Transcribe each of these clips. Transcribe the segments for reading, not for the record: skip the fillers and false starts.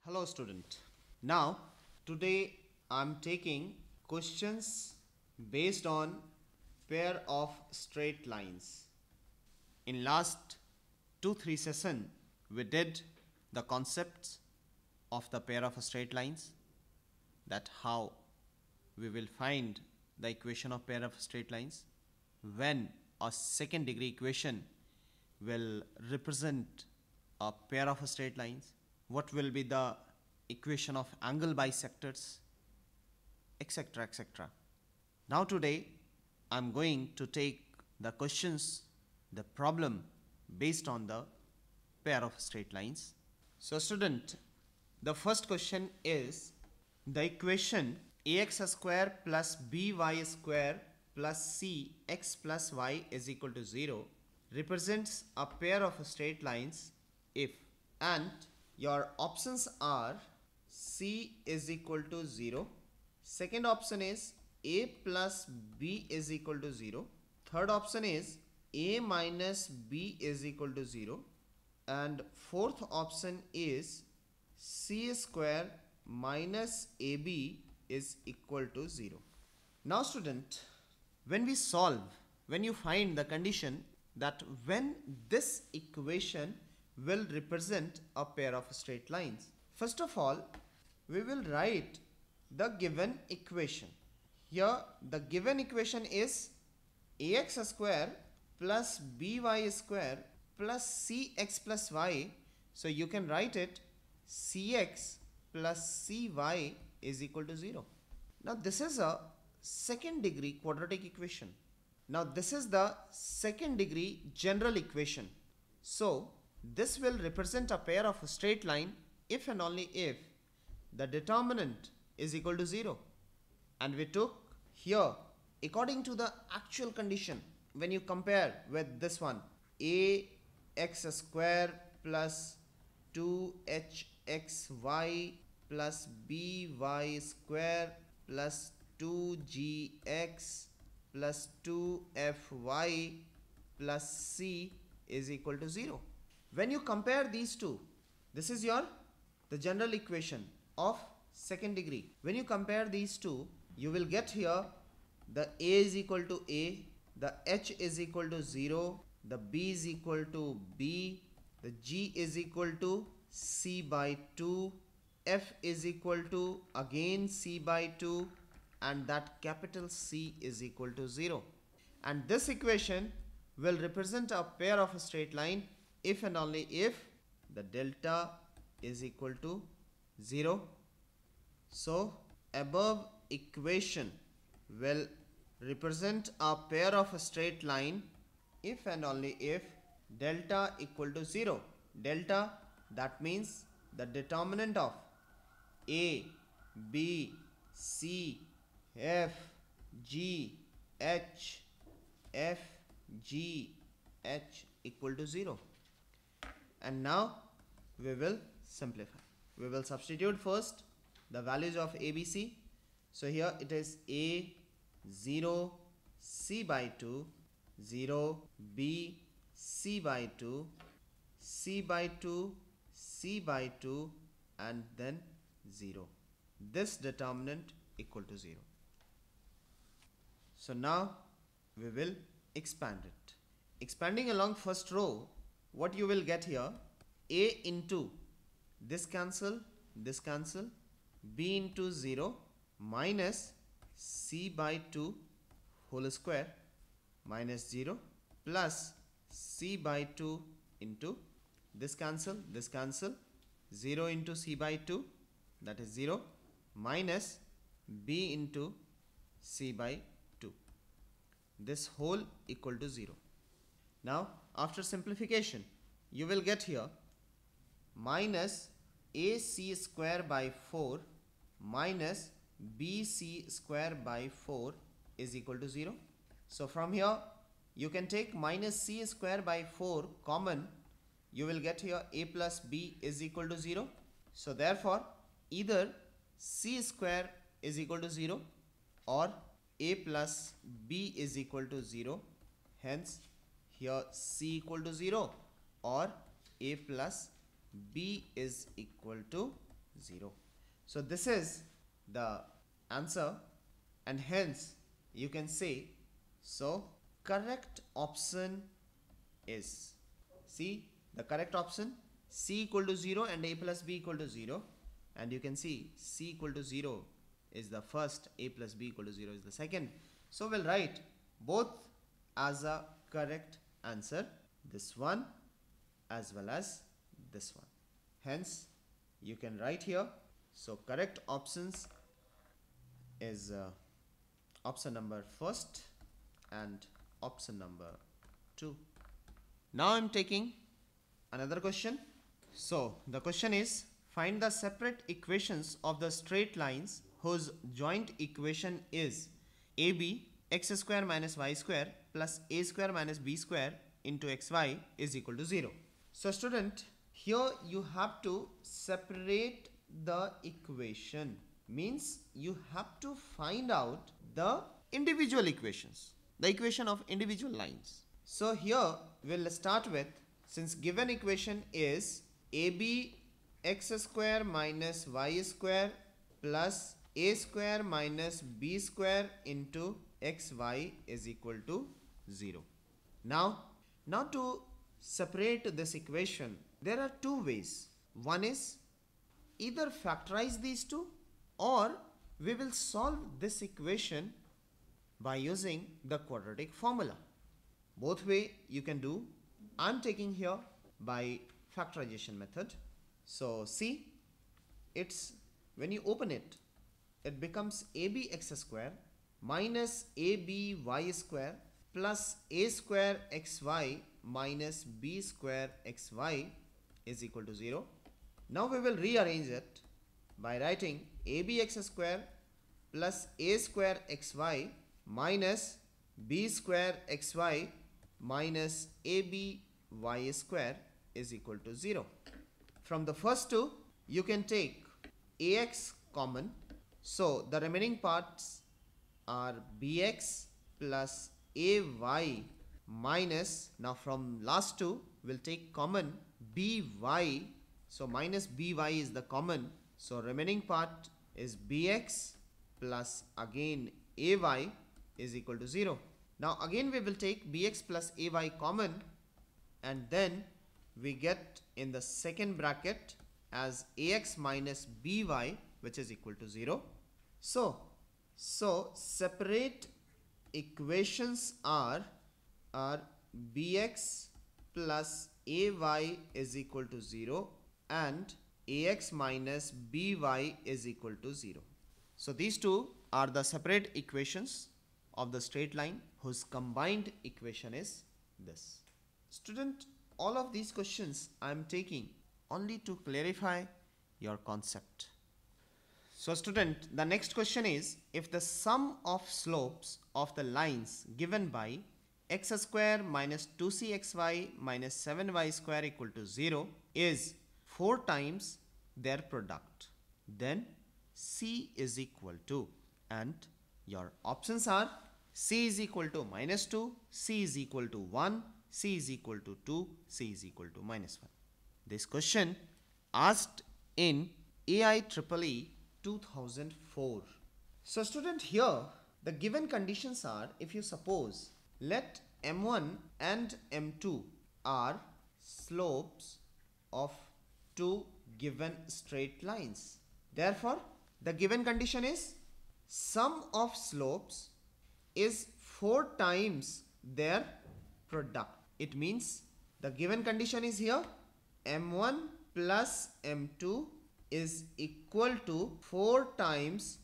Hello student. Now today I'm taking questions based on pair of straight lines. In last 2-3 session we did the concepts of the pair of straight lines, that how we will find the equation of pair of straight lines when a second degree equation will represent a pair of straight lines, what will be the equation of angle bisectors, etc, etc. Now today I'm going to take the questions, the problem based on the pair of straight lines. So student, the first question is the equation ax square plus by square plus cx plus y is equal to 0 represents a pair of straight lines if, and your options are c is equal to 0, second option is a plus b is equal to 0, third option is a minus b is equal to 0, and fourth option is c square minus ab is equal to 0. Now student, when we solve, when you find the condition that when this equation will represent a pair of straight lines, first of all we will write the given equation. Here the given equation is ax square plus by square plus cx plus y. So you can write it cx plus cy is equal to 0. Now this is a second degree quadratic equation. Now this is the second degree general equation. So this will represent a pair of a straight line if and only if the determinant is equal to 0. And we took here, according to the actual condition, when you compare with this one, ax square plus 2hxy plus by square plus 2gx plus 2fy plus c is equal to 0. When you compare these two, this is the general equation of second degree. When you compare these two, you will get here the a is equal to a, the h is equal to 0, the b is equal to b, the g is equal to c by 2, f is equal to again c by 2, and that capital C is equal to 0. And this equation will represent a pair of a straight line if and only if the delta is equal to 0. So above equation will represent a pair of a straight line if and only if delta equal to 0. Delta, that means the determinant of a, b, c, f, g, h, f, g, h equal to 0. And now we will simplify. We will substitute first the values of a, b, c. So here it is a 0 c by 2, 0 b c by 2, c by 2, c by 2, and then 0. This determinant equal to 0. So now we will expand it. Expanding along first row, what you will get here, a into this cancel, b into 0 minus c by 2 whole square minus 0 plus c by 2 into this cancel, 0 into c by 2, that is 0, minus b into c by 2. This whole equal to 0. Now after simplification, you will get here minus ac square by 4 minus bc square by 4 is equal to 0. So from here you can take minus c square by 4 common. You will get here a plus b is equal to 0. So therefore either c square is equal to 0 or a plus b is equal to 0. Hence here c equal to 0 or a plus b is equal to 0. So this is the answer, and hence you can say, so correct option is C. The correct option, C equal to 0 and A plus B equal to 0, and you can see C equal to 0 is the first, A plus B equal to 0 is the second. So we'll write both as a correct answer, this one as well as this one. Hence you can write here, so correct options is option number first and option number 2. Now I'm taking another question. So the question is, find the separate equations of the straight lines whose joint equation is AB x square minus y square plus a square minus b square into xy is equal to 0. So student, here you have to separate the equation, means you have to find out the individual equations, the equation of individual lines. So here we'll start with, since given equation is AB x square minus y square plus a square minus b square into xy is equal to 0. Now to separate this equation, there are two ways. One is either factorize these two, or we will solve this equation by using the quadratic formula. Both way you can do. I'm taking here by factorization method. So see, it's when you open it, it becomes AB x square minus AB y square plus a square xy minus b square xy is equal to 0. Now we will rearrange it by writing AB x square plus a square xy minus b square xy minus AB y square is equal to 0. From the first two, you can take ax common. So the remaining parts are bx plus ay minus, now from last two, we'll take common by. So minus by is the common. So remaining part is bx plus again ay is equal to 0. Now again we will take bx plus ay common, and then we get in the second bracket as ax minus by, which is equal to 0. So separate equations are bx plus ay is equal to 0 and ax minus by is equal to 0. So these two are the separate equations of the straight line whose combined equation is this. Student, all of these questions I am taking only to clarify your concept. So student, the next question is, if the sum of slopes of the lines given by x square minus 2cxy minus 7y square equal to 0 is 4 times their product, then C is equal to, and your options are C is equal to minus 2, C is equal to 1, C is equal to 2, C is equal to minus 1. This question asked in AIEEE 2004. So student, here the given conditions are, if you suppose let M1 and M2 are slopes of two given straight lines. Therefore, the given condition is sum of slopes is 4 times their product. It means the given condition is here M1 plus M2 is equal to 4 times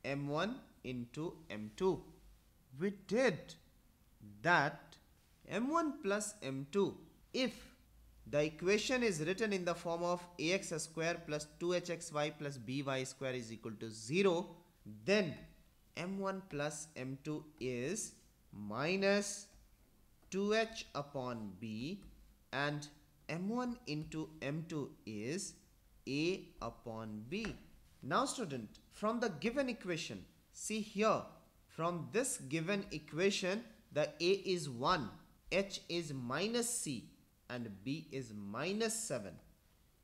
M1 into M2. We did that M1 plus M2, if the equation is written in the form of ax square plus 2hxy plus by square is equal to 0, then M1 plus M2 is minus 2h upon b, and M1 into M2 is a upon b. Now student, from the given equation, see here, from this given equation, the a is 1, h is minus c, and b is minus 7.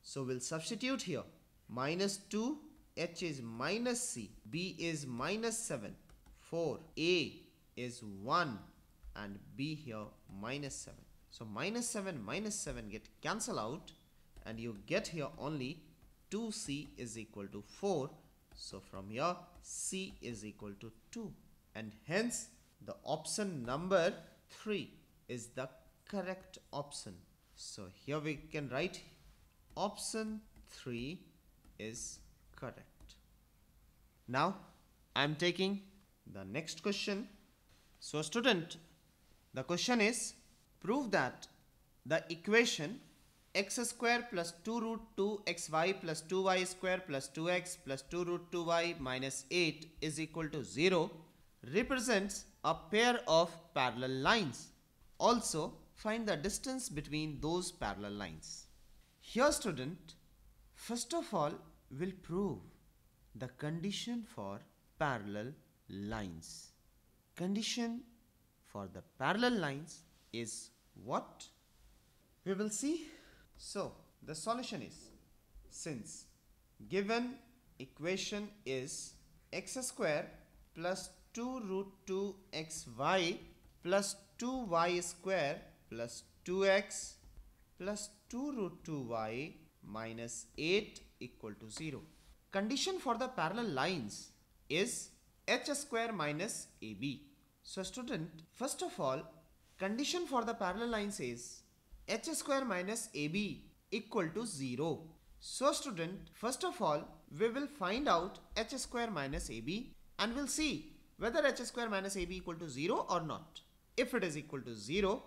So we'll substitute here. minus 2, h is minus c, b is minus 7, 4, a is 1 and b here minus 7. So minus 7 get cancel out and you get here only 2c is equal to 4. So from here c is equal to 2 and hence the option number 3 is the correct option. So here we can write option 3 is correct. Now I am taking the next question. So student, the question is, prove that the equation x square plus 2 root 2 xy plus 2y square plus 2x plus 2 root 2y minus 8 is equal to 0 represents a pair of parallel lines. Also, find the distance between those parallel lines. Here student, first of all, we'll prove the condition for parallel lines. Condition for the parallel lines is what? We will see. So, the solution is, since given equation is x square plus 2 root 2 xy plus 2y square plus 2x plus 2 root 2y minus 8 equal to 0. Condition for the parallel lines is h square minus ab. So student, first of all, condition for the parallel lines is h square minus ab equal to 0. So student, first of all, we will find out h square minus ab and we'll see whether h square minus ab equal to 0 or not. If it is equal to 0,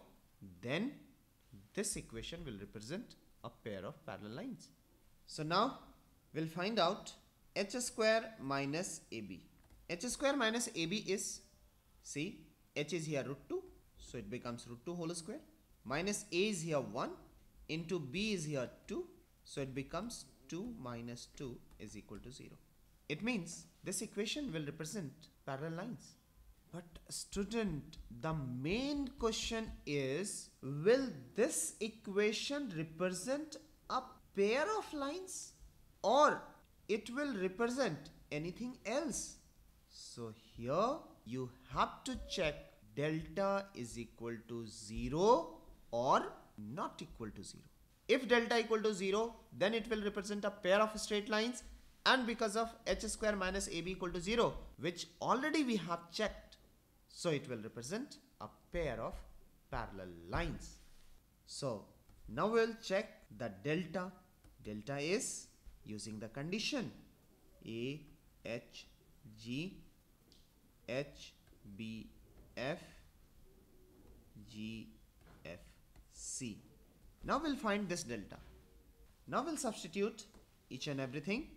then this equation will represent a pair of parallel lines. So now we'll find out h square minus ab. H square minus ab is, see, h is here root 2, so it becomes root 2 whole square, minus a is here 1, into b is here 2, so it becomes 2 minus 2 is equal to 0. It means this equation will represent parallel lines. But student, the main question is, will this equation represent a pair of lines or it will represent anything else? So here you have to check delta is equal to 0 or not equal to 0. If delta equal to 0, then it will represent a pair of straight lines, and because of h square minus ab equal to 0, which already we have checked, so it will represent a pair of parallel lines. So now we will check the delta. Delta is using the condition a h g h b f g f c. Now we'll find this delta. Now we'll substitute each and everything.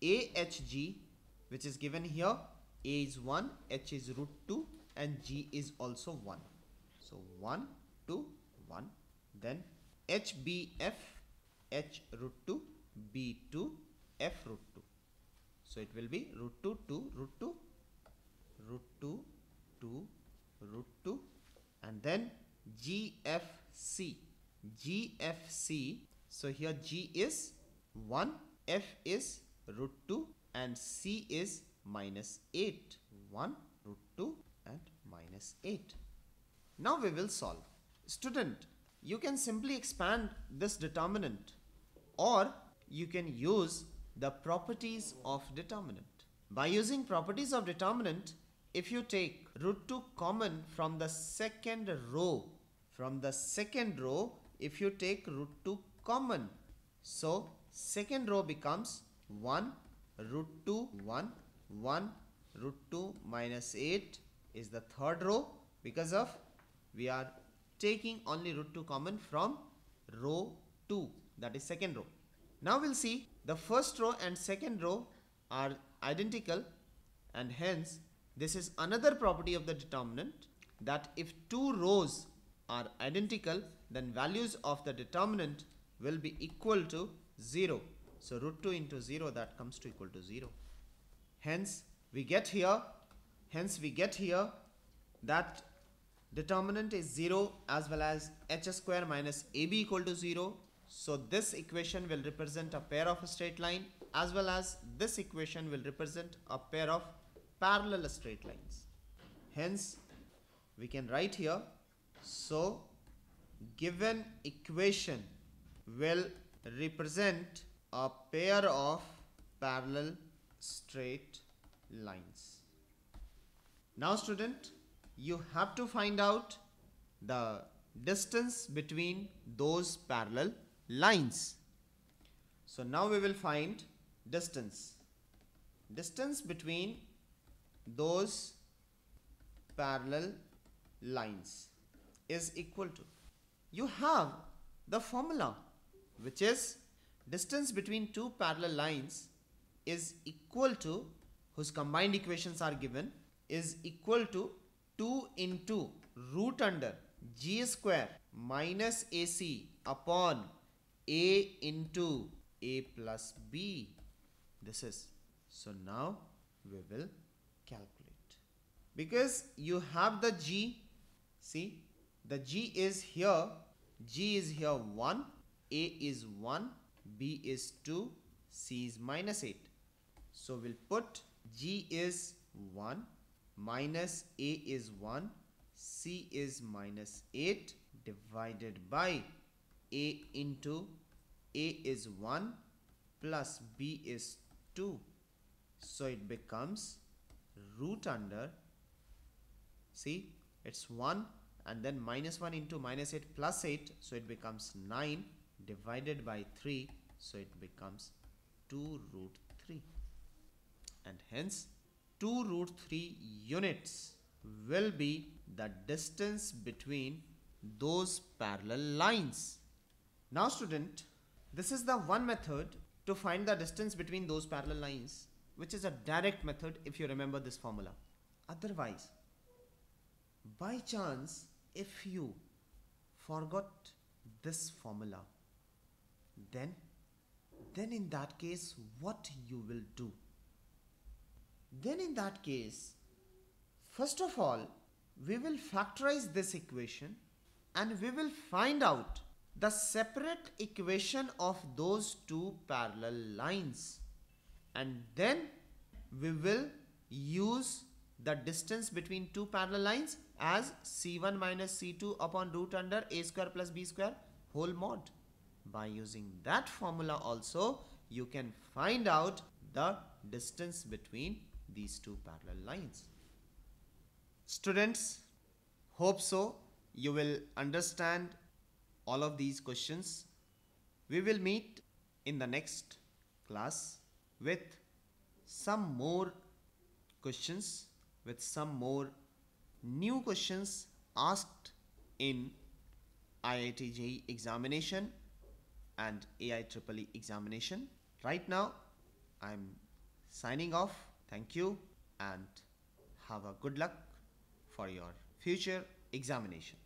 A h g, which is given here, a is 1, h is root 2 and g is also 1. So 1, 2, 1. Then h b f, h root 2, b 2, f root 2. So it will be root 2, 2, root 2, root 2, 2, root 2, and then GFC. GFC. So here G is 1, F is root 2 and C is minus 8. 1, root 2 and minus 8. Now we will solve. Student, you can simply expand this determinant or you can use the properties of determinant. By using properties of determinant, if you take root 2 common from the second row, if you take root 2 common, so second row becomes 1 root 2 1 1 root 2 minus 8 is the third row, because of we are taking only root 2 common from row 2, that is second row. Now we'll see the first row and second row are identical, and hence this is another property of the determinant, that if two rows are identical, then values of the determinant will be equal to 0. So root 2 into 0, that comes to equal to 0. Hence we get here that determinant is 0 as well as h square minus ab equal to 0. So this equation will represent a pair of a straight line, as well as this equation will represent a pair of parallel straight lines. Hence, we can write here, so given equation will represent a pair of parallel straight lines. Now student, you have to find out the distance between those parallel lines. So now we will find distance. Distance between those parallel lines is equal to, you have the formula, which is distance between two parallel lines is equal to, whose combined equations are given, is equal to 2 into root under g square minus ac upon a into a plus b. This is, so now we will calculate, because you have the g, see the g is here 1, a is 1, b is 2, c is minus 8. So we'll put g is 1 minus a is 1, c is minus 8 divided by a into a is 1 plus b is 2. So it becomes root under, see it's 1 and then minus 1 into minus 8 plus 8, so it becomes 9 divided by 3, so it becomes 2 root 3, and hence 2 root 3 units will be the distance between those parallel lines. Now student, this is the one method to find the distance between those parallel lines, which is a direct method if you remember this formula. Otherwise, by chance, if you forgot this formula, then in that case, what you will do? Then in that case, first of all, we will factorize this equation and we will find out the separate equation of those two parallel lines, and then we will use the distance between two parallel lines as c1 minus c2 upon root under a square plus b square whole mod. By using that formula also, you can find out the distance between these two parallel lines. Students, hope so you will understand all of these questions. We will meet in the next class with some more questions, with some more new questions asked in IIT JEE examination and AIEEE examination. Right now, I'm signing off. Thank you and have a good luck for your future examination.